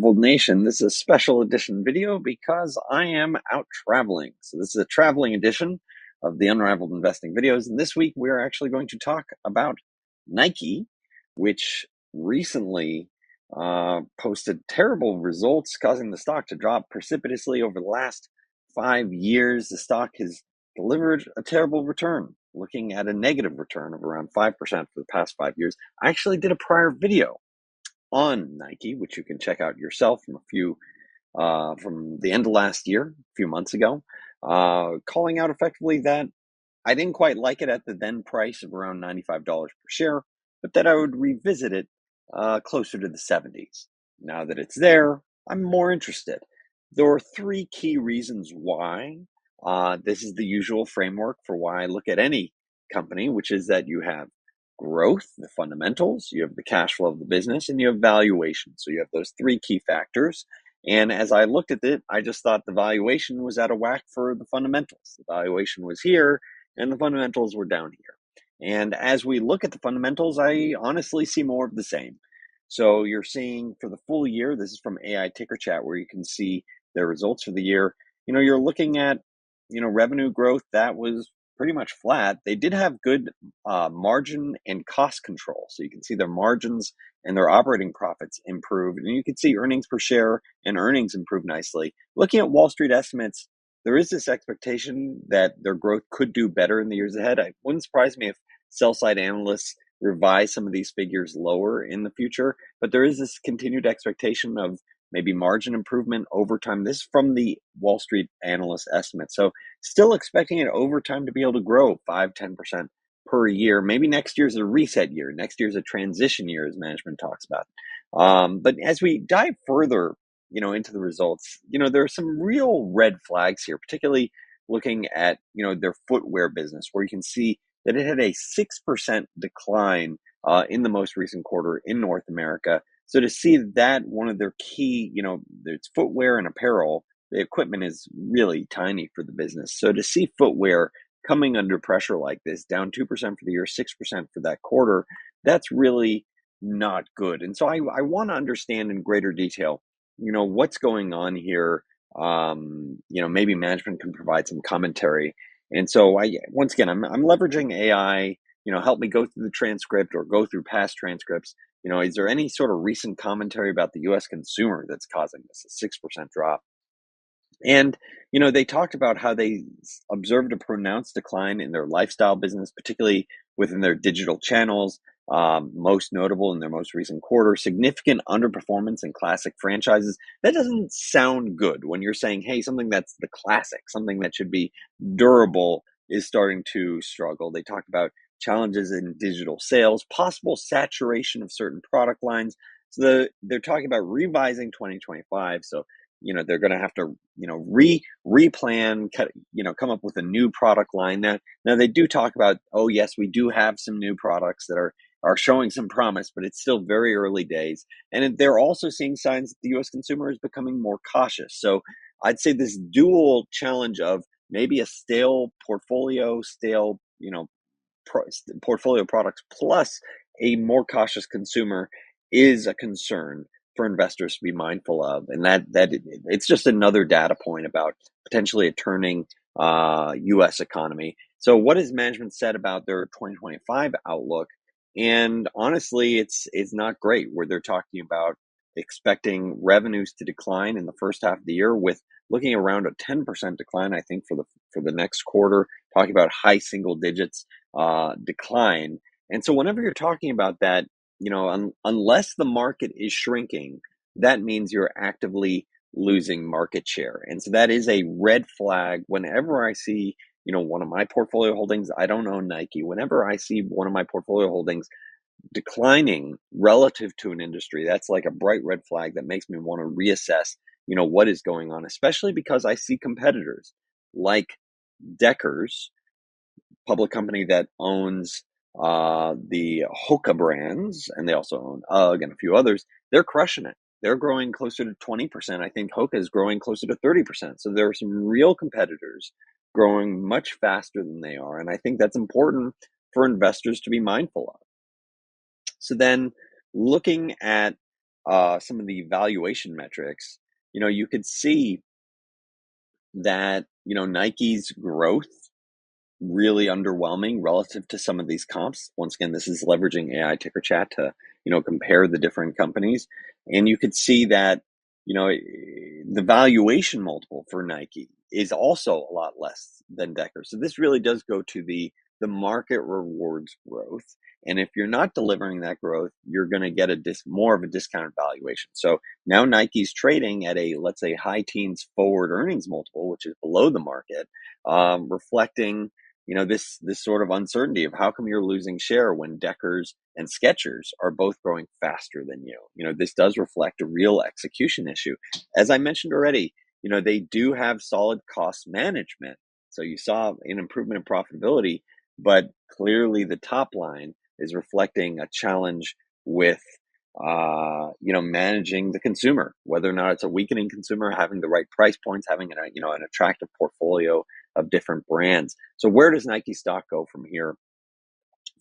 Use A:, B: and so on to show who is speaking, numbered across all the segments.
A: Unrivaled Nation. This is a special edition video because I am out traveling. So this is a traveling edition of the Unrivaled Investing videos. And this week we're actually going to talk about Nike, which recently posted terrible results, causing the stock to drop precipitously over the last 5 years. The stock has delivered a terrible return, looking at a negative return of around 5% for the past 5 years. I actually did a prior video on Nike, which you can check out yourself from the end of last year, a few months ago, calling out effectively that I didn't quite like it at the then price of around $95 per share, but that I would revisit it closer to the 70s. Now that it's there, I'm more interested. There are three key reasons why. This is the usual framework for why I look at any company, which is that you have growth, the fundamentals, you have the cash flow of the business, and you have valuation. So you have those three key factors. And as I looked at it, I just thought the valuation was out of whack for the fundamentals. The valuation was here and the fundamentals were down here. And as we look at the fundamentals, I honestly see more of the same. So you're seeing for the full year, this is from AI Ticker Chat, where you can see their results for the year. You're looking at, revenue growth that was pretty much flat. They did have good margin and cost control. So you can see their margins and their operating profits improved. And you can see earnings per share and earnings improve nicely. Looking at Wall Street estimates, there is this expectation that their growth could do better in the years ahead. It wouldn't surprise me if sell-side analysts revise some of these figures lower in the future, but there is this continued expectation of maybe margin improvement over time. This is from the Wall Street analyst estimate. So still expecting it over time to be able to grow 5-10% per year. Maybe next year's a reset year. Next year's a transition year, as management talks about. But as we dive further, into the results, there are some real red flags here, particularly looking at, their footwear business, where you can see that it had a 6% decline in the most recent quarter in North America. So to see that one of their key, it's footwear and apparel, the equipment is really tiny for the business. So to see footwear coming under pressure like this, down 2% for the year, 6% for that quarter, that's really not good. And so I want to understand in greater detail, what's going on here. Maybe management can provide some commentary. And so once again, I'm leveraging AI, help me go through the transcript or go through past transcripts. Is there any sort of recent commentary about the U.S. consumer that's causing this, a 6% drop? And, they talked about how they observed a pronounced decline in their lifestyle business, particularly within their digital channels. Most notable in their most recent quarter, significant underperformance in classic franchises. That doesn't sound good when you're saying, hey, something that's the classic, something that should be durable is starting to struggle. They talked about challenges in digital sales, possible saturation of certain product lines. So they're talking about revising 2025. So, they're going to have to, replan, come up with a new product line. Now they do talk about, oh yes, we do have some new products that are showing some promise, but it's still very early days. And they're also seeing signs that the U.S. consumer is becoming more cautious. So I'd say this dual challenge of maybe a stale portfolio, portfolio products plus a more cautious consumer is a concern for investors to be mindful of. And that it's just another data point about potentially a turning U.S. economy. So what has management said about their 2025 outlook? And honestly, it's not great, where they're talking about expecting revenues to decline in the first half of the year, with looking around a 10% decline, I think, for the next quarter, talking about high single digits decline. And so whenever you're talking about that, unless the market is shrinking, that means you're actively losing market share. And so that is a red flag whenever I see, one of my portfolio holdings. I don't own Nike. Whenever I see one of my portfolio holdings declining relative to an industry, that's like a bright red flag that makes me want to reassess, what is going on, especially because I see competitors like Deckers, public company that owns the Hoka brands, and they also own UGG and a few others. They're crushing it. They're growing closer to 20%. I think Hoka is growing closer to 30%. So there are some real competitors growing much faster than they are. And I think that's important for investors to be mindful of. So then looking at some of the valuation metrics, you could see that, Nike's growth really underwhelming relative to some of these comps. Once again, this is leveraging AI ticker chat to, compare the different companies. And you could see that, the valuation multiple for Nike is also a lot less than Decker. So this really does go to the market rewards growth. And if you're not delivering that growth, you're going to get more of a discounted valuation. So now Nike's trading at a, let's say, high teens forward earnings multiple, which is below the market, reflecting this sort of uncertainty of how come you're losing share when Deckers and Skechers are both growing faster than you. This does reflect a real execution issue. As I mentioned already, they do have solid cost management. So you saw an improvement in profitability, but clearly the top line is reflecting a challenge with managing the consumer, whether or not it's a weakening consumer, having the right price points, having an attractive portfolio of different brands. So where does Nike stock go from here?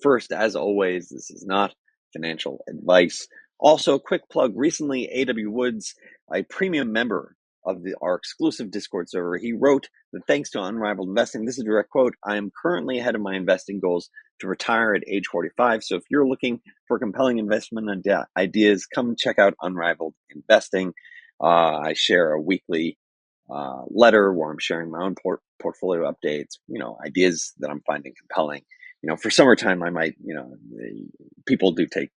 A: First, as always, this is not financial advice. Also, quick plug, recently A.W. Woods, a premium member of our exclusive Discord server, he wrote that thanks to Unrivaled Investing, this is a direct quote, I am currently ahead of my investing goals to retire at age 45. So if you're looking for compelling investment ideas, come check out Unrivaled Investing. I share a weekly letter where I'm sharing my own portfolio updates, ideas that I'm finding compelling. For summertime, I might, people do take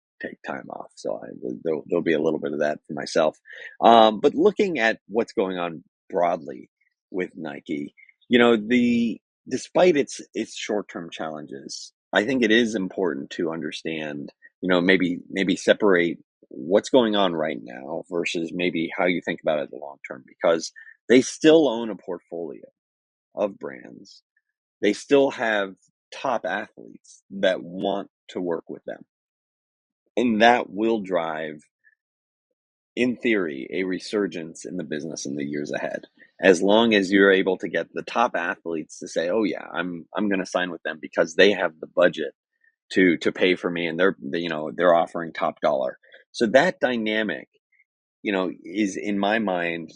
A: time off, so there'll be a little bit of that for myself. But looking at what's going on broadly with Nike, despite its short-term challenges, I think it is important to understand, maybe separate what's going on right now versus maybe how you think about it in the long term, because they still own a portfolio of brands. They still have top athletes that want to work with them. And that will drive, in theory, a resurgence in the business in the years ahead. As long as you're able to get the top athletes to say, "Oh yeah, I'm going to sign with them because they have the budget to pay for me, and they're offering top dollar." So that dynamic, is in my mind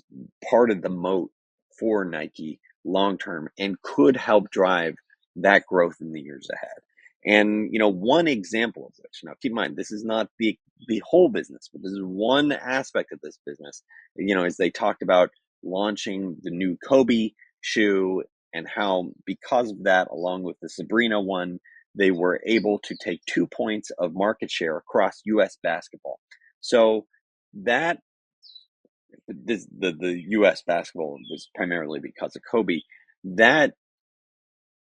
A: part of the moat for Nike long term and could help drive that growth in the years ahead. And one example of which, now keep in mind, this is not the whole business, but this is one aspect of this business. As they talked about launching the new Kobe shoe, and how because of that, along with the Sabrina one, they were able to take 2 points of market share across U.S. basketball. So that the U.S. basketball was primarily because of Kobe. That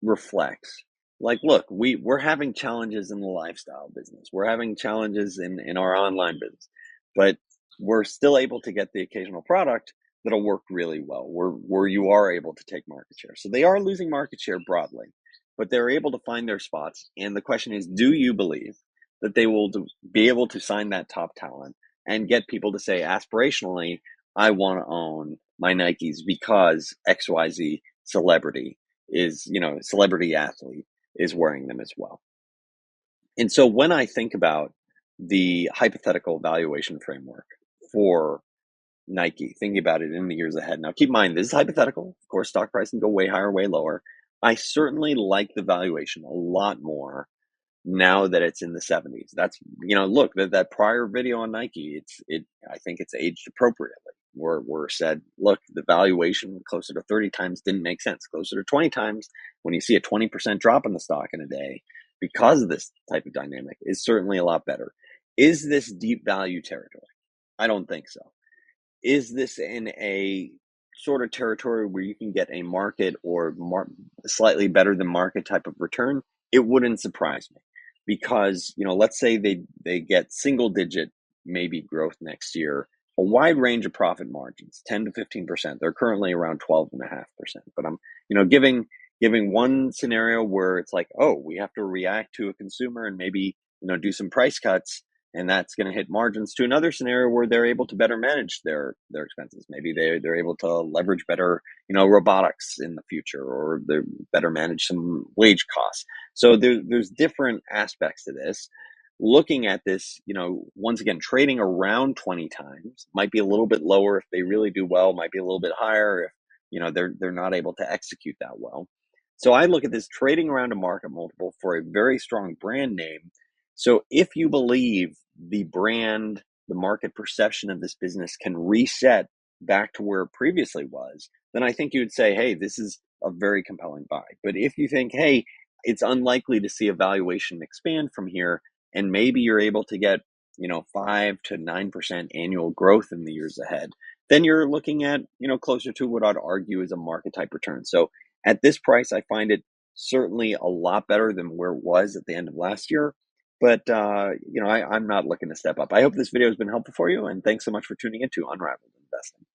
A: reflects, like, look, we're having challenges in the lifestyle business. We're having challenges in our online business, but we're still able to get the occasional product that'll work really well, where you are able to take market share. So they are losing market share broadly, but they're able to find their spots. And the question is, do you believe that they will be able to sign that top talent and get people to say aspirationally, I want to own my Nikes because XYZ celebrity celebrity athlete is wearing them as well. And so when I think about the hypothetical valuation framework for Nike, thinking about it in the years ahead. Now, keep in mind, this is hypothetical. Of course, stock price can go way higher, way lower. I certainly like the valuation a lot more now that it's in the 70s. That's, look, that prior video on Nike, I think it's aged appropriately. We're said, look, the valuation closer to 30 times didn't make sense. Closer to 20 times, when you see a 20% drop in the stock in a day because of this type of dynamic, is certainly a lot better. Is this deep value territory? I don't think so. Is this in a sort of territory where you can get a market or slightly better than market type of return? It wouldn't surprise me, because let's say they get single digit maybe growth next year, a wide range of profit margins, 10 to 15%. They're currently around 12.5%. But I'm giving one scenario where it's like, oh, we have to react to a consumer and maybe do some price cuts, and that's going to hit margins, to another scenario where they're able to better manage their expenses. Maybe they're able to leverage better, robotics in the future, or they better manage some wage costs. So there's different aspects to this. looking at this, once again, trading around 20 times, might be a little bit lower if they really do well, might be a little bit higher if, they're not able to execute that well. So I look at this trading around a market multiple for a very strong brand name. So if you believe the brand, the market perception of this business can reset back to where it previously was, then I think you would say, hey, this is a very compelling buy. But if you think, hey, it's unlikely to see a valuation expand from here, and maybe you're able to get 5 to 9% annual growth in the years ahead, then you're looking at closer to what I'd argue is a market type return. So at this price, I find it certainly a lot better than where it was at the end of last year. But I'm not looking to step up. I hope this video has been helpful for you, and thanks so much for tuning into Unraveled Investing.